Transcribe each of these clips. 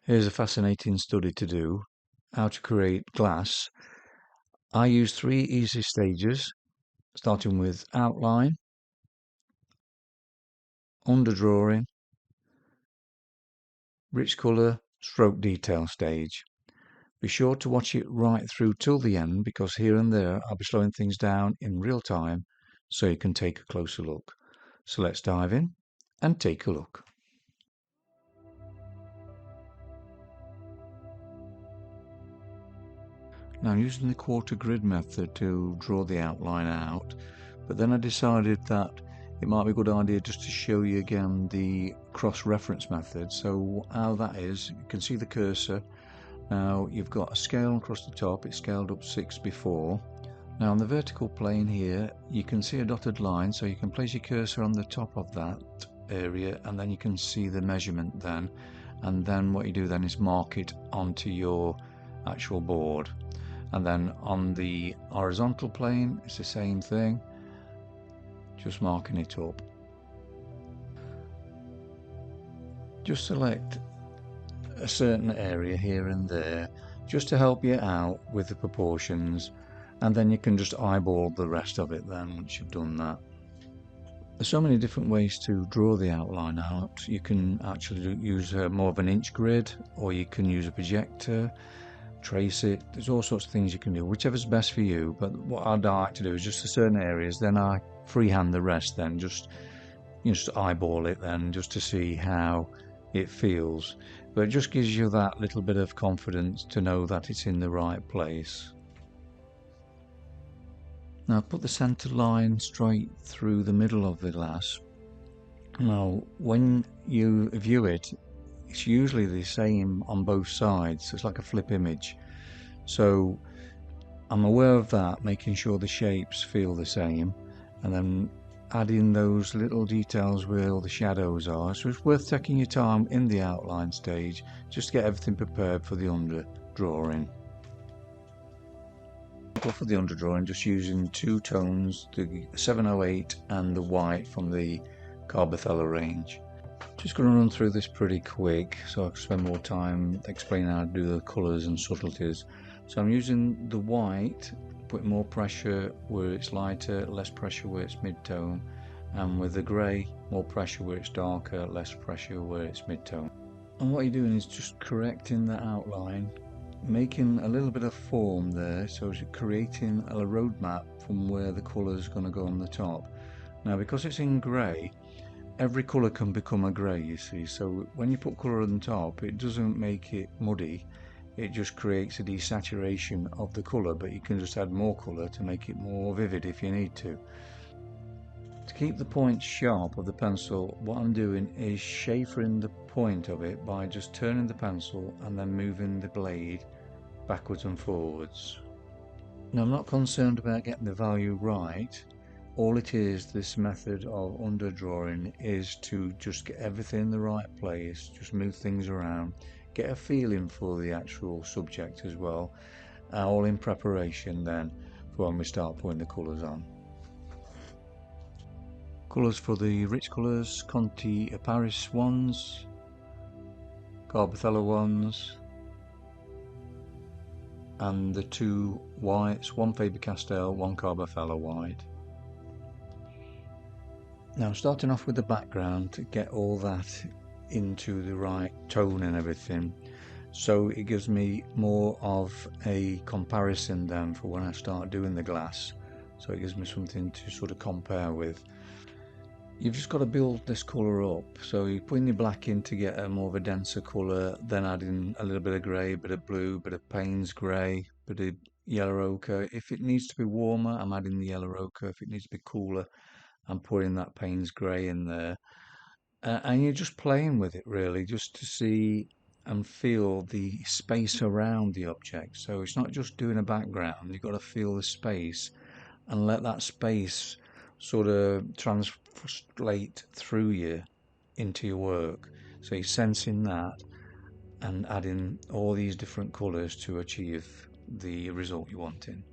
Here's a fascinating study to do, how to create glass. I use 3 easy stages, starting with outline, underdrawing, rich colour, stroke detail stage. Be sure to watch it right through till the end, because here and there I'll be slowing things down in real time so you can take a closer look. So let's dive in and take a look. Now I'm using the quarter grid method to draw the outline out, but then I decided that it might be a good idea just to show you again the cross-reference method. So how that is, you can see the cursor. Now you've got a scale across the top, it's scaled up 6 before. Now on the vertical plane here, you can see a dotted line, so you can place your cursor on the top of that area and then you can see the measurement then. And then what you do then is mark it onto your actual board. And then on the horizontal plane, it's the same thing, just marking it up. Just select a certain area here and there, just to help you out with the proportions, and then you can just eyeball the rest of it then once you've done that. There's so many different ways to draw the outline out. You can actually use more of an inch grid, or you can use a projector, trace it. There's all sorts of things you can do, whichever's best for you. But what I'd like to do is just for certain areas, then I freehand the rest, then just eyeball it then, just to see how it feels. But it just gives you that little bit of confidence to know that it's in the right place. Now put the center line straight through the middle of the glass. Now when you view it, it's usually the same on both sides. It's like a flip image. So I'm aware of that, making sure the shapes feel the same, and then adding those little details where all the shadows are. So it's worth taking your time in the outline stage just to get everything prepared for the underdrawing. For the underdrawing, just using 2 tones, the 708 and the white from the Carbothello range. Just going to run through this pretty quick so I can spend more time explaining how to do the colours and subtleties. So I'm using the white, putting more pressure where it's lighter, less pressure where it's mid-tone, and with the grey, more pressure where it's darker, less pressure where it's mid-tone. And what you're doing is just correcting the outline, making a little bit of form there, so it's creating a roadmap from where the colour is going to go on the top. Now because it's in grey, every colour can become a grey, you see, so when you put colour on the top, it doesn't make it muddy, it just creates a desaturation of the colour, but you can just add more colour to make it more vivid if you need to. To keep the point sharp of the pencil, what I'm doing is chamfering the point of it by just turning the pencil and then moving the blade backwards and forwards. Now I'm not concerned about getting the value right. All it is, this method of underdrawing, is to just get everything in the right place, just move things around, get a feeling for the actual subject as well, all in preparation then for when we start putting the colours on. Colours for the rich colours: Conti Paris ones, Carbothello ones, and the 2 whites, one Faber-Castell, one Carbothello white. Now starting off with the background to get all that into the right tone and everything, so it gives me more of a comparison then for when I start doing the glass, so it gives me something to sort of compare with. You've just got to build this colour up, so you're putting your black in to get a more of a denser colour, then adding a little bit of grey, bit of blue, bit of Payne's grey, bit of yellow ochre. If it needs to be warmer, I'm adding the yellow ochre. If it needs to be cooler, I'm putting that Payne's grey in there. And you're just playing with it really, just to see and feel the space around the object. So it's not just doing a background, you've got to feel the space and let that space sort of translate through you into your work. So you're sensing that and adding all these different colours to achieve the result you're wanting.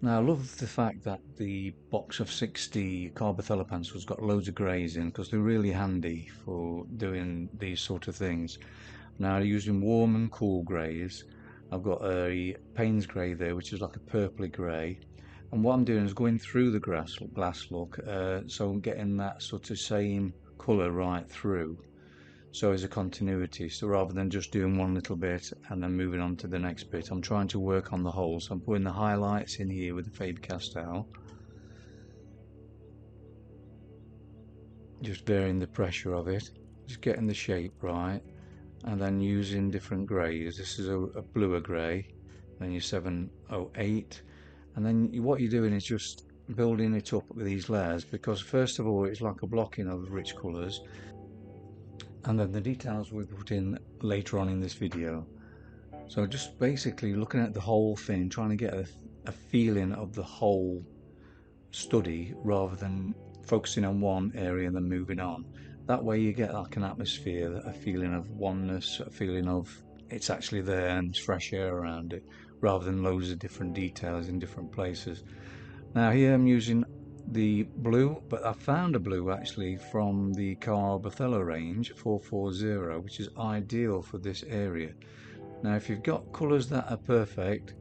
Now I love the fact that the box of 60 Carbothello pencils got loads of greys in, because they're really handy for doing these sort of things. Now using warm and cool greys, I've got a Payne's grey there, which is like a purpley grey, and what I'm doing is going through the glass look, so I'm getting that sort of same colour right through, so as a continuity. So rather than just doing one little bit and then moving on to the next bit, I'm trying to work on the whole. So I'm putting the highlights in here with the Faber-Castell, just varying the pressure of it, just getting the shape right, and then using different greys. This is a bluer grey, then your 708, and then what you're doing is just building it up with these layers, because first of all it's like a blocking of rich colours, and then the details we put in later on in this video. So just basically looking at the whole thing, trying to get a feeling of the whole study rather than focusing on one area and then moving on. That way you get like an atmosphere, a feeling of oneness, a feeling of it's actually there and there's fresh air around it, rather than loads of different details in different places. Now here I'm using the blue, but I found a blue actually from the Carl Othello range 440, which is ideal for this area. Now if you've got colours that are perfect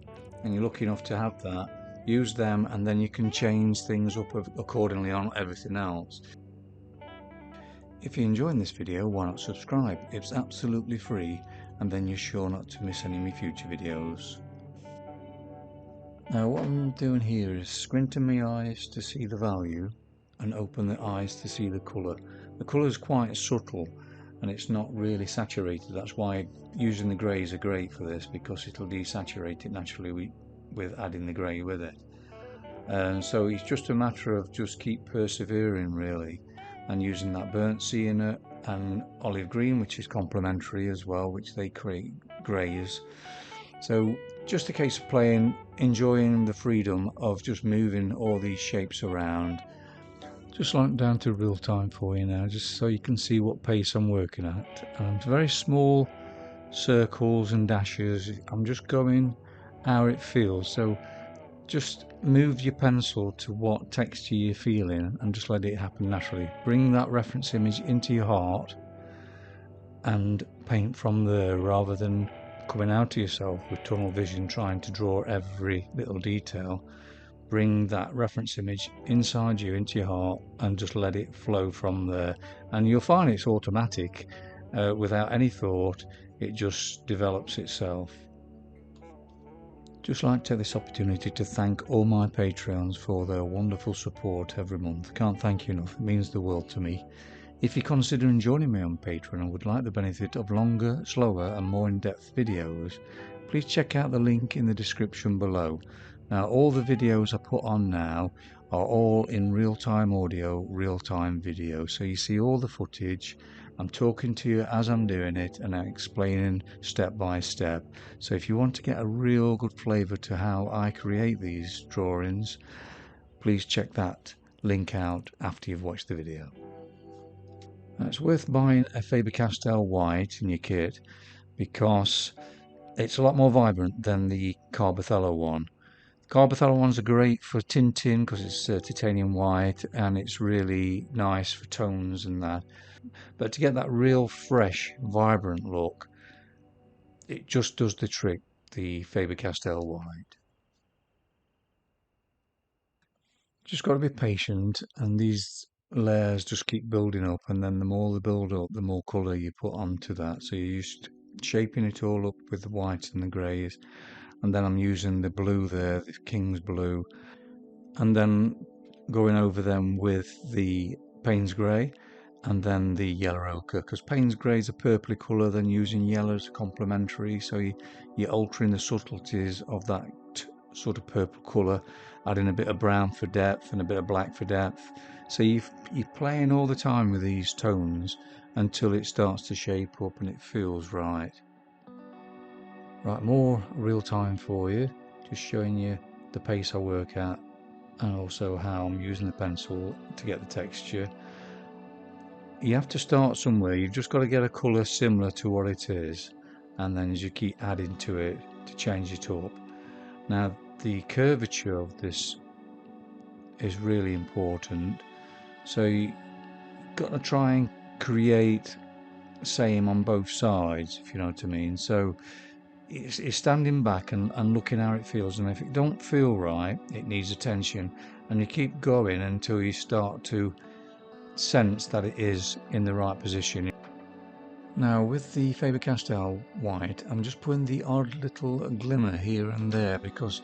and you're lucky enough to have that, use them, and then you can change things up accordingly on everything else. If you're enjoying this video, why not subscribe? It's absolutely free, and then you're sure not to miss any of my future videos. Now what I'm doing here is squinting my eyes to see the value and open the eyes to see the colour. The colour is quite subtle and it's not really saturated. That's why using the greys are great for this, because it'll desaturate it naturally with adding the grey with it. And so it's just a matter of just keep persevering really, and using that burnt sienna and olive green, which is complementary as well, which they create greys. So just a case of playing, enjoying the freedom of just moving all these shapes around. Just like down to real time for you now, just so you can see what pace I'm working at. Very small circles and dashes. I'm just going how it feels. So just move your pencil to what texture you're feeling and just let it happen naturally. Bring that reference image into your heart and paint from there, rather than coming out to yourself with tunnel vision trying to draw every little detail. Bring that reference image inside you into your heart and just let it flow from there, and you'll find it's automatic. Without any thought, it just develops itself. Just like to take this opportunity to thank all my Patreons for their wonderful support every month. Can't thank you enough, it means the world to me. If you're considering joining me on Patreon and would like the benefit of longer, slower and more in-depth videos, please check out the link in the description below. Now all the videos I put on now are all in real-time audio, real-time video, so you see all the footage. I'm talking to you as I'm doing it and I'm explaining step by step. So if you want to get a real good flavour to how I create these drawings, please check that link out after you've watched the video. Now, it's worth buying a Faber-Castell white in your kit because it's a lot more vibrant than the Carl Othello one. Carl Othello ones are great for tinting because it's titanium white and it's really nice for tones and that. But to get that real fresh, vibrant look, it just does the trick, the Faber-Castell white. Just got to be patient, and these layers just keep building up, and then the more they build up, the more colour you put onto that. So you're just shaping it all up with the white and the greys, and then I'm using the blue there, the King's blue, and then going over them with the Payne's grey and then the yellow ochre, because Payne's grey is a purpley colour, then using yellow as complementary, so you're altering the subtleties of that sort of purple colour, adding a bit of brown for depth and a bit of black for depth. So you're playing all the time with these tones until it starts to shape up and it feels right. Right, more real time for you, just showing you the pace I work at and also how I'm using the pencil to get the texture. You have to start somewhere. You've just got to get a colour similar to what it is, and then as you keep adding to it to change it up. Now the curvature of this is really important, so you've got to try and create same on both sides, if you know what I mean. So it's standing back and looking how it feels, and if it don't feel right, it needs attention, and you keep going until you start to sense that it is in the right position. Now with the Faber-Castell white, I'm just putting the odd little glimmer here and there because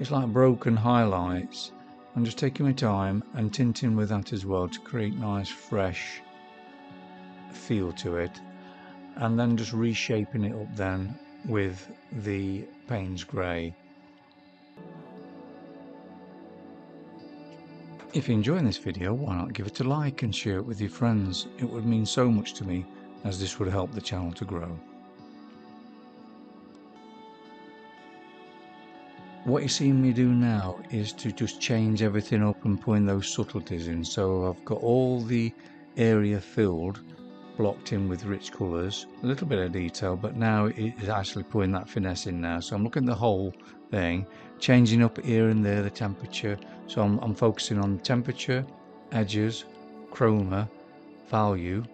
it's like broken highlights. I'm just taking my time and tinting with that as well to create nice fresh feel to it, and then just reshaping it up then with the Payne's Grey. If you're enjoying this video, why not give it a like and share it with your friends? It would mean so much to me, as this would help the channel to grow. What you're seeing me do now is to just change everything up and putting those subtleties in. So I've got all the area filled, blocked in with rich colours, a little bit of detail, but now it is actually putting that finesse in now. So I'm looking at the whole thing, changing up here and there the temperature. So I'm focusing on temperature, edges, chroma, value,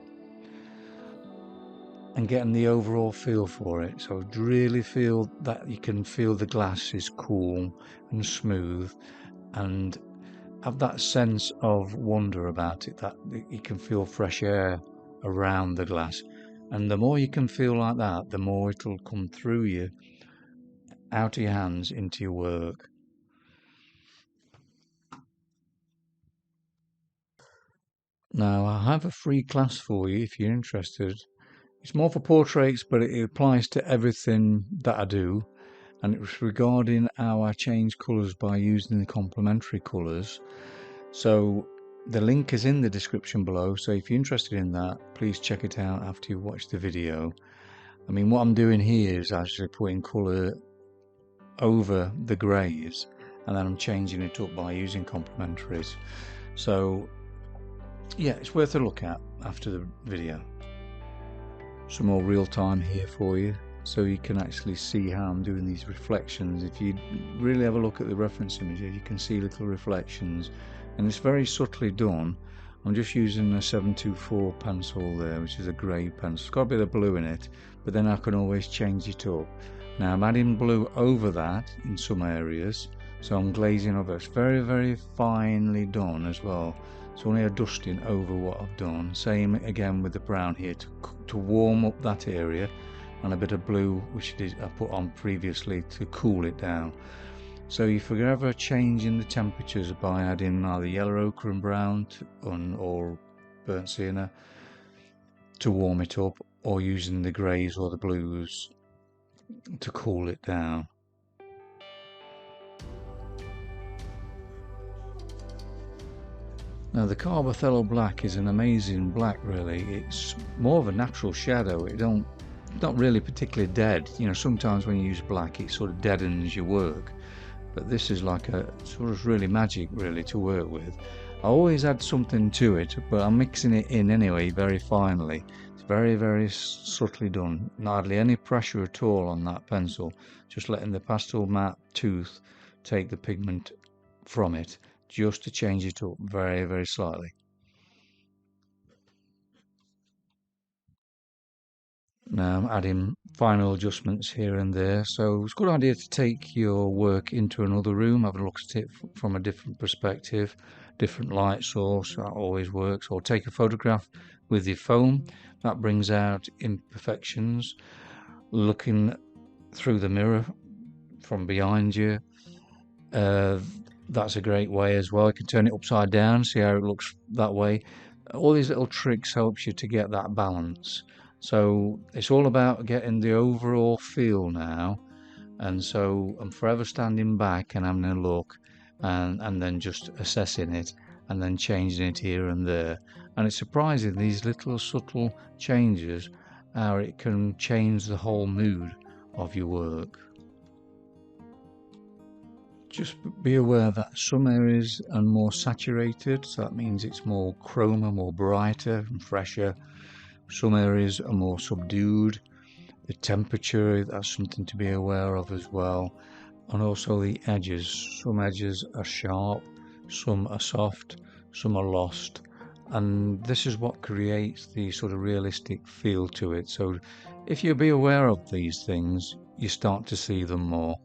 and getting the overall feel for it. So really feel that you can feel the glass is cool and smooth, and have that sense of wonder about it, that you can feel fresh air around the glass. And the more you can feel like that, the more it'll come through you, out of your hands, into your work. Now I have a free class for you if you're interested. It's more for portraits, but it applies to everything that I do, and it was regarding how I change colours by using the complementary colours. So the link is in the description below, so if you're interested in that, please check it out after you've watched the video. I mean, what I'm doing here is actually putting colour over the greys, and then I'm changing it up by using complementaries. So yeah, it's worth a look at after the video. Some more real time here for you, so you can actually see how I'm doing these reflections. If you really have a look at the reference images, you can see little reflections, and it's very subtly done. I'm just using a 724 pencil there, which is a grey pencil. It's got a bit of blue in it, but then I can always change it up. Now I'm adding blue over that in some areas, so I'm glazing over. It's very, very finely done as well. It's only a dusting over what I've done. Same again with the brown here to warm up that area, and a bit of blue which I put on previously to cool it down. So if you're ever changing the temperatures by adding either yellow ochre and brown or burnt sienna to warm it up, or using the greys or the blues to cool it down. Now the Carbothello black is an amazing black really. It's more of a natural shadow. It not really particularly dead. You know, sometimes when you use black it sort of deadens your work, but this is like a sort of really magic really to work with. I always add something to it, but I'm mixing it in anyway very finely. It's very, very subtly done. Hardly any pressure at all on that pencil, just letting the pastel matte tooth take the pigment from it, just to change it up very, very slightly. Now I'm adding final adjustments here and there, so it's a good idea to take your work into another room, have a look at it from a different perspective, different light source, that always works, or take a photograph with your phone. That brings out imperfections. Looking through the mirror from behind you, that's a great way as well. You can turn it upside down, see how it looks that way. All these little tricks helps you to get that balance. So it's all about getting the overall feel now, and so I'm forever standing back and having a look, and then just assessing it, and then changing it here and there. And it's surprising, these little subtle changes, how it can change the whole mood of your work. Just be aware that some areas are more saturated, so that means it's more chroma, more brighter and fresher. Some areas are more subdued. The temperature, that's something to be aware of as well. And also the edges. Some edges are sharp, some are soft, some are lost. and this is what creates the sort of realistic feel to it. So if you be aware of these things, you start to see them more.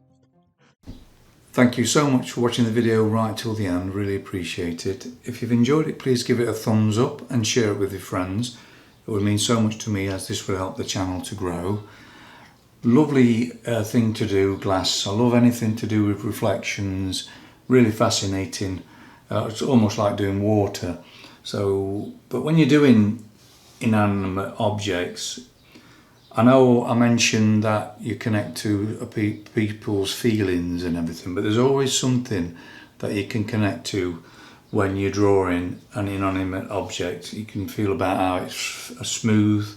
Thank you so much for watching the video right till the end, really appreciate it. If you've enjoyed it, please give it a thumbs up and share it with your friends. It would mean so much to me, as this will help the channel to grow. Lovely thing to do, glass. I love anything to do with reflections, really fascinating. It's almost like doing water. So, but when you're doing inanimate objects, I know I mentioned that you connect to people's feelings and everything, but there's always something that you can connect to when you're drawing an inanimate object. You can feel about how it's smooth,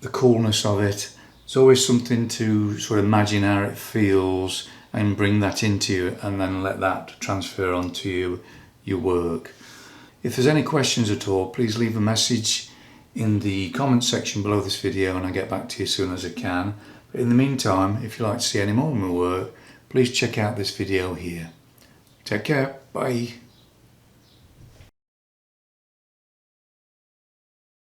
the coolness of it. It's always something to sort of imagine how it feels and bring that into you, and then let that transfer onto your work. If there's any questions at all, please leave a message in the comment section below this video and I'll get back to you as soon as I can. But in the meantime, if you'd like to see any more of my work, please check out this video here. Take care, bye.